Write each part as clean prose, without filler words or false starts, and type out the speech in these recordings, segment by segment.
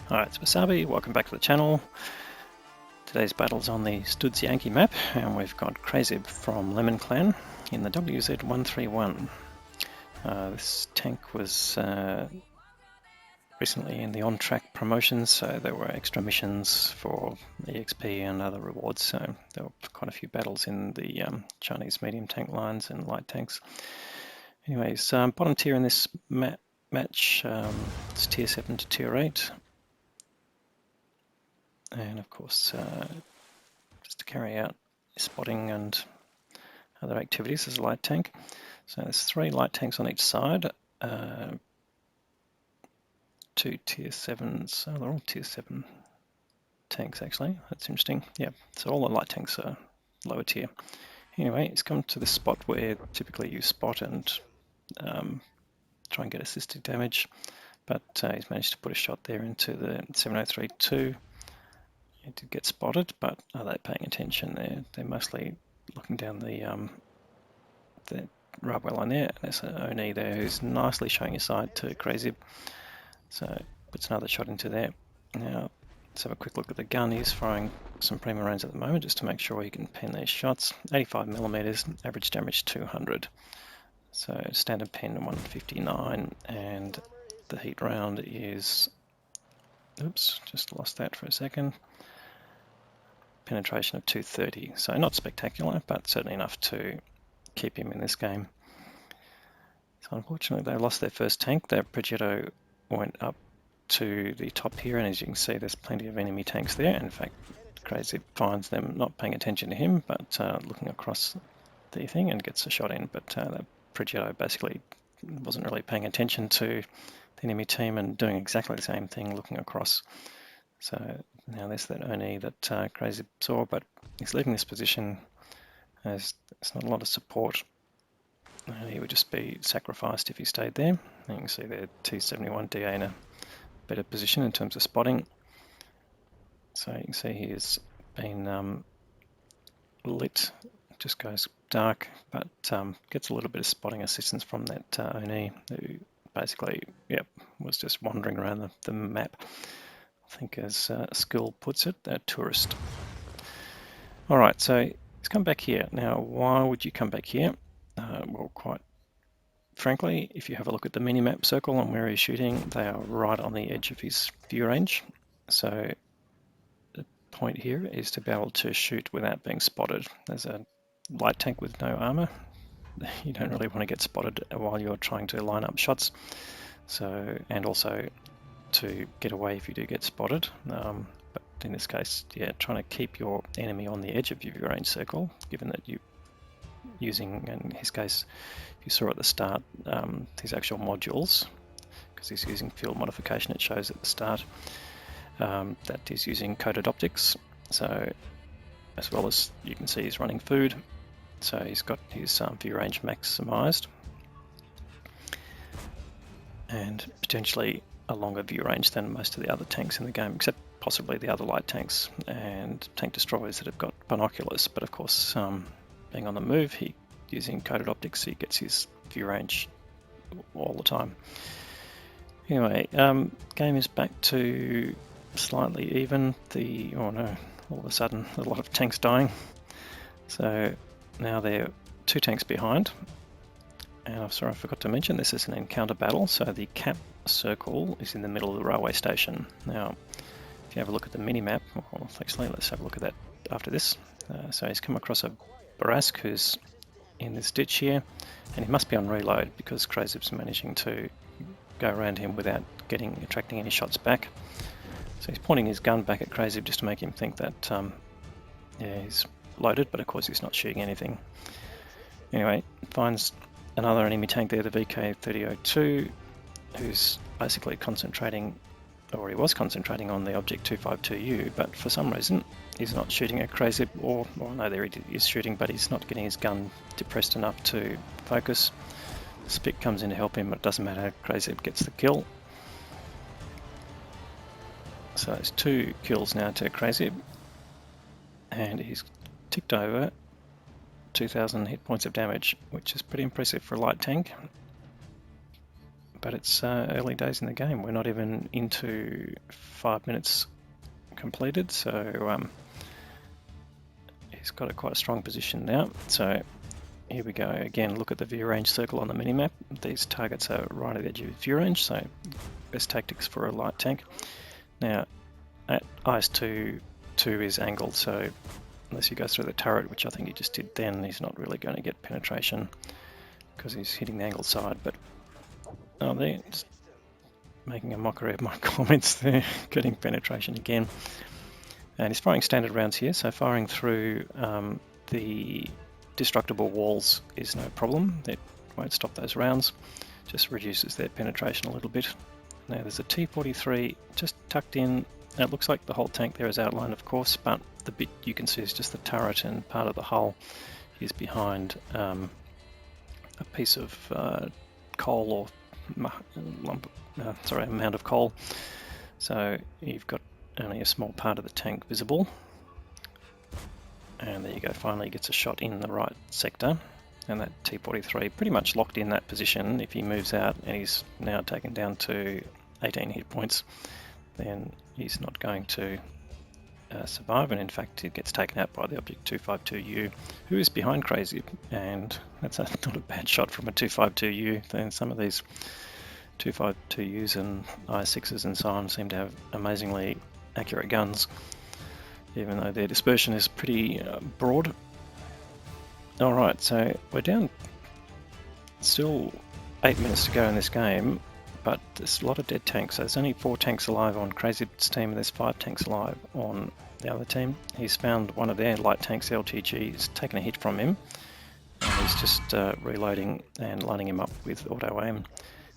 Alright, it's Wasabi, welcome back to the channel. Today's battle's on the Yankee map, and we've got Crazib from Lemon Clan in the WZ-131. This tank was recently in the on-track promotions, so there were extra missions for EXP and other rewards, so there were quite a few battles in the Chinese medium tank lines and light tanks. Anyways, bottom tier in this match, it's tier 7 to tier 8. And of course, just to carry out spotting and other activities as a light tank. So there's 3 light tanks on each side, 2 tier 7s, oh, they're all tier 7 tanks actually, that's interesting. Yeah, so all the light tanks are lower tier. Anyway, it's come to the spot where typically you spot and try and get assisted damage, but he's managed to put a shot there into the 7032. He did get spotted, but are they paying attention? They're mostly looking down the railway line there. There's an Oni there who's nicely showing his side to Crazib. So puts another shot into there. Now let's have a quick look at the gun. He's firing some prima rounds at the moment just to make sure he can pen these shots. 85mm, average damage 200. So standard pen 159, and the heat round is, oops, just lost that for a second. Penetration of 230, so not spectacular, but certainly enough to keep him in this game. So unfortunately they lost their first tank. Their Progetto went up to the top here, and as you can see there's plenty of enemy tanks there. In fact, Crazy finds them not paying attention to him, but looking across the thing and gets a shot in, but the Progetto basically wasn't really paying attention to the enemy team and doing exactly the same thing, looking across. So now there's that Oni that Crazy saw, but he's leaving this position as there's not a lot of support. He would just be sacrificed if he stayed there. And you can see there T71DA in a better position in terms of spotting. So you can see he has been lit, just goes dark, but gets a little bit of spotting assistance from that Oni, who basically, was just wandering around the map. I think as Skill puts it, a tourist. Alright, so he's come back here. Now, why would you come back here? Well, quite frankly, if you have a look at the mini-map circle and where he's shooting, they are right on the edge of his view range. So the point here is to be able to shoot without being spotted. There's a light tank with no armor. You don't really want to get spotted while you're trying to line up shots. So, and also to get away if you do get spotted, but in this case, trying to keep your enemy on the edge of your view range circle, given that you're using, in his case, you saw at the start, his actual modules, because he's using field modification, it shows at the start that he's using coded optics, so as well as you can see he's running food, so he's got his view range maximized, and potentially a longer view range than most of the other tanks in the game, except possibly the other light tanks and tank destroyers that have got binoculars. But of course, being on the move, using coded optics, he gets his view range all the time. Anyway, game is back to slightly even. Oh no, all of a sudden a lot of tanks dying. So now they're 2 tanks behind. And I'm sorry, I forgot to mention this is an encounter battle, so the cap circle is in the middle of the railway station. Now, if you have a look at the mini-map, well, actually, let's have a look at that after this. So he's come across a Barask who's in this ditch here, and he must be on reload because Crazib's managing to go around him without attracting any shots back. So he's pointing his gun back at Crazib just to make him think that he's loaded, but of course he's not shooting anything. Anyway, finds another enemy tank there, the VK-3002, who's basically concentrating, or he was concentrating on the Object 252U, but for some reason he's not shooting at Crazib, or no, there he is shooting, but he's not getting his gun depressed enough to focus. Spic comes in to help him, but it doesn't matter, Crazib gets the kill. So it's 2 kills now to Crazib, and he's ticked over 2,000 hit points of damage, which is pretty impressive for a light tank. but it's early days in the game. We're not even into 5 minutes completed, so he's got quite a strong position now. So here we go again. Look at the view range circle on the minimap. These targets are right at the edge of view range, so best tactics for a light tank. Now at IS-2 is angled, so unless he goes through the turret, which I think he just did then, he's not really going to get penetration because he's hitting the angled side. But oh, they're just making a mockery of my comments there, getting penetration again. And he's firing standard rounds here, so firing through the destructible walls is no problem. It won't stop those rounds, just reduces their penetration a little bit. Now there's a T-43 just tucked in. It looks like the whole tank there is outlined, of course, but the bit you can see is just the turret, and part of the hull is behind a piece of coal or a mound of coal. So you've got only a small part of the tank visible. And there you go, finally gets a shot in the right sector. And that T-43 pretty much locked in that position. If he moves out and he's now taken down to 18 hit points, then he's not going to survive, and in fact it gets taken out by the Object 252U, who is behind crazib, and that's not a bad shot from a 252U. Then some of these 252Us and IS-6s and so on seem to have amazingly accurate guns, even though their dispersion is pretty broad. Alright, so we're down still 8 minutes to go in this game, but there's a lot of dead tanks. So there's only 4 tanks alive on crazib's team, and there's 5 tanks alive on the other team. He's found one of their light tanks, LTG, has taken a hit from him, and he's just reloading and lining him up with auto aim.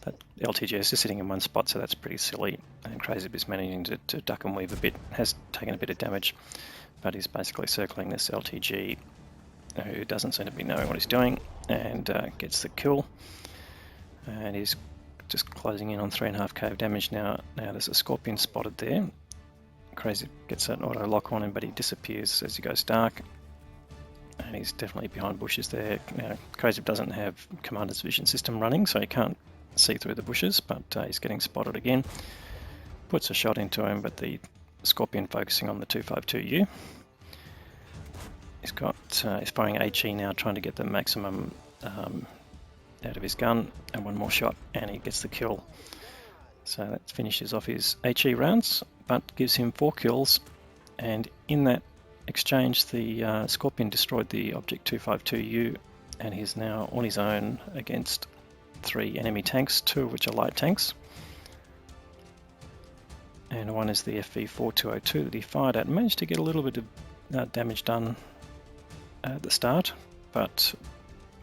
That LTG is just sitting in one spot, so that's pretty silly, and crazib is managing to duck and weave a bit, has taken a bit of damage, but he's basically circling this LTG, who doesn't seem to be knowing what he's doing, and gets the kill. And he's just closing in on 3.5k of damage now. Now there's a Scorpion spotted there. Crazib gets an auto lock on him, but he disappears as he goes dark. And he's definitely behind bushes there. Now, Crazib doesn't have Commander's Vision system running, so he can't see through the bushes, but he's getting spotted again. Puts a shot into him, but the Scorpion focusing on the 252U. He's firing HE now, trying to get the maximum out of his gun, and one more shot and he gets the kill. So that finishes off his HE rounds, but gives him 4 kills, and in that exchange the Scorpion destroyed the Object 252U, and he's now on his own against 3 enemy tanks, 2 of which are light tanks, and one is the FV-4202 that he fired at and managed to get a little bit of damage done at the start, but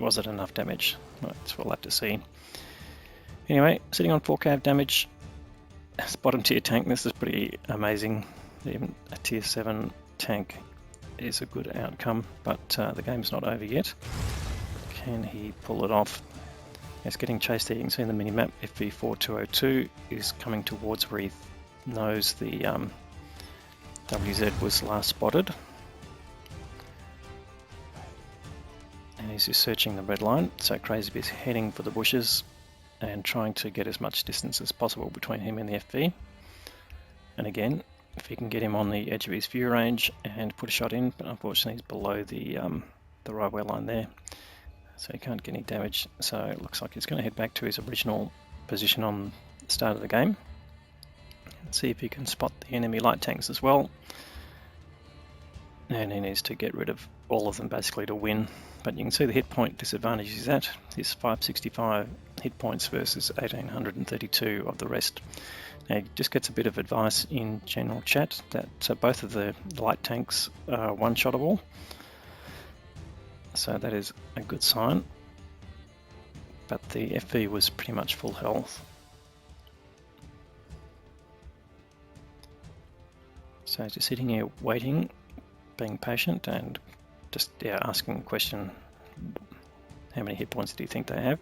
was it enough damage? That's what we'll have to see. Anyway, sitting on 4k of damage, bottom tier tank. This is pretty amazing. Even a tier 7 tank is a good outcome, but the game's not over yet. Can he pull it off? It's getting chased there. You can see in the minimap, FV-4202 is coming towards where he knows the WZ was last spotted. And he's just searching the red line, so crazib is heading for the bushes and trying to get as much distance as possible between him and the FV. And again, if he can get him on the edge of his view range and put a shot in, but unfortunately he's below the right-way line there, so he can't get any damage. So it looks like he's going to head back to his original position on the start of the game. Let's see if he can spot the enemy light tanks as well. And he needs to get rid of all of them basically to win. But you can see the hit point disadvantage is at his 565 hit points versus 1832 of the rest. Now he just gets a bit of advice in general chat that both of the light tanks are one-shottable. So that is a good sign. But the FV was pretty much full health. So just sitting here waiting, being patient, and just asking the question, how many hit points do you think they have?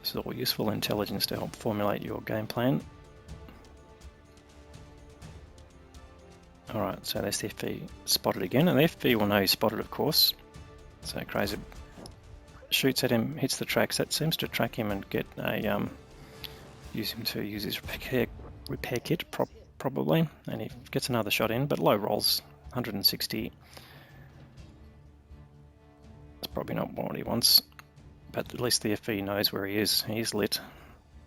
This is all useful intelligence to help formulate your game plan. Alright, so there's the FV spotted again, and the FV will know he's spotted, of course. So crazib shoots at him, hits the tracks. That seems to track him and get a use him to use his repair kit probably, and he gets another shot in, but low rolls, 160. It's probably not what he wants, but at least the FE knows where he is. He's lit,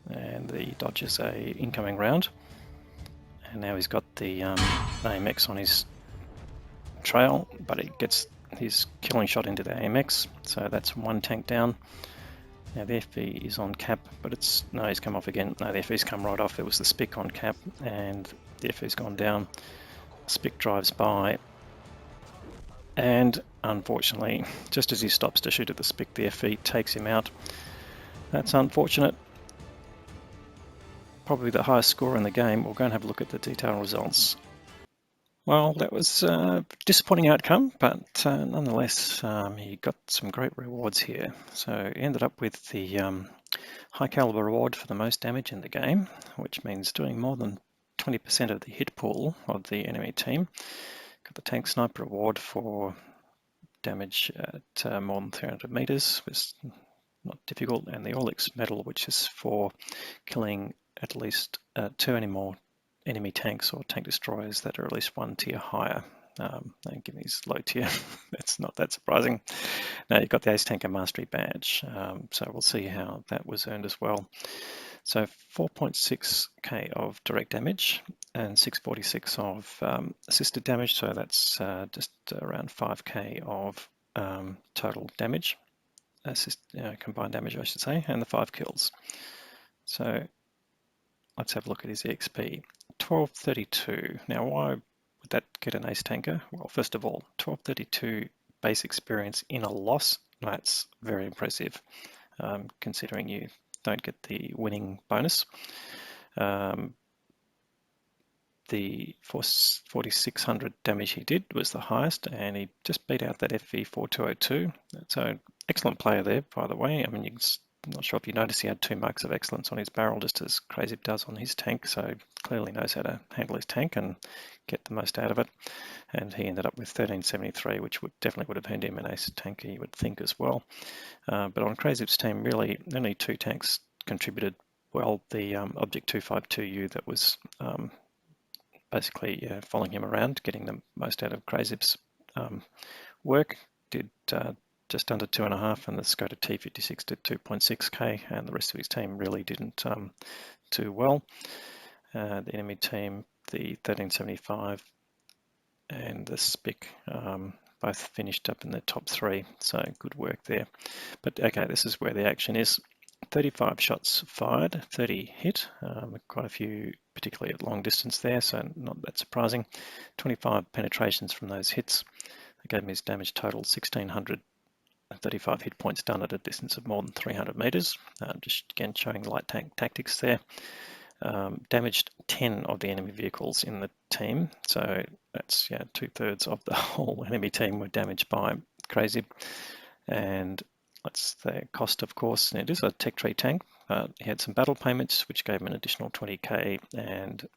and he dodges a incoming round, and now he's got the AMX on his trail, but he gets his killing shot into the AMX, so that's one tank down. Now the FE is on cap, but no, he's come off again. No, the FE's come right off. It was the SPIC on cap, and the FE's gone down. SPIC drives by, and unfortunately, just as he stops to shoot at the SPIC, the FE takes him out. That's unfortunate. Probably the highest score in the game. We'll go and have a look at the detailed results. Well, that was a disappointing outcome, but nonetheless, he got some great rewards here. So he ended up with the high caliber reward for the most damage in the game, which means doing more than 20% of the hit pool of the enemy team. Got the tank sniper reward for damage at more than 300 meters, was not difficult, and the Orliks medal, which is for killing at least 2 more enemy tanks or tank destroyers that are at least 1 tier higher. And given his low tier, that's not that surprising. Now you've got the Ace Tanker Mastery Badge, so we'll see how that was earned as well. So 4.6k of direct damage and 646 of assisted damage, so that's just around 5k of total damage, combined damage I should say, and the 5 kills. So let's have a look at his EXP. 1232. Now why would that get an Ace Tanker? Well, first of all, 1232 base experience in a loss, that's very impressive, considering you don't get the winning bonus. The 4600 damage he did was the highest, and he just beat out that FV 4202. So excellent player there, by the way. I mean, I'm not sure if you noticed he had 2 marks of excellence on his barrel, just as crazib does on his tank, so clearly knows how to handle his tank and get the most out of it. And he ended up with 1373, which definitely would have earned him an Ace Tanker, you would think, as well. But on crazib's team, really only 2 tanks contributed well. The Object 252U that was basically following him around, getting the most out of crazib's work, did just under 2.5, and the Skoda T56 did 2.6k, and the rest of his team really didn't do well. The enemy team, the 1375 and the SPIC, both finished up in the top 3, so good work there. But okay, this is where the action is. 35 shots fired, 30 hit, quite a few particularly at long distance there, so not that surprising. 25 penetrations from those hits. That gave him his damage total 1635 hit points done at a distance of more than 300 meters. Just again showing light tank tactics there. Damaged 10 of the enemy vehicles in the team, so that's 2/3 of the whole enemy team were damaged by crazib. And that's the cost, of course. And it is a tech tree tank. He had some battle payments, which gave him an additional 20k, and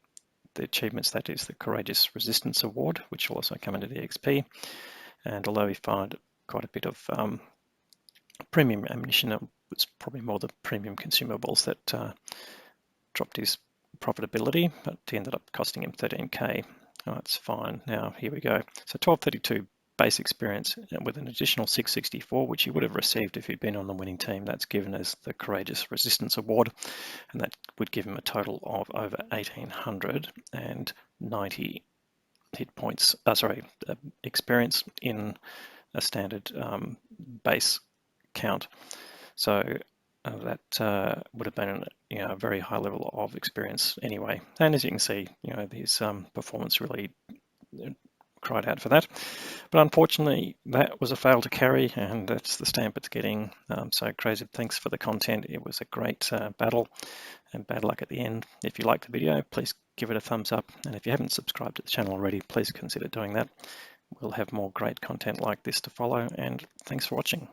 the achievements, that is the Courageous Resistance Award, which will also come into the XP. And although he fired quite a bit of premium ammunition, it was probably more the premium consumables that dropped his profitability, but he ended up costing him 13k. Oh, that's fine. Now here we go. So 1232 base experience with an additional 664, which he would have received if he'd been on the winning team. That's given as the Courageous Resistance Award, and that would give him a total of over 1890 hit points, experience in a standard base count. So that would have been a very high level of experience anyway. And as you can see, his performance really cried out for that. But unfortunately, that was a fail to carry, and that's the stamp it's getting. So crazib, thanks for the content. It was a great battle, and bad luck at the end. If you liked the video, please give it a thumbs up. And if you haven't subscribed to the channel already, please consider doing that. We'll have more great content like this to follow, and thanks for watching.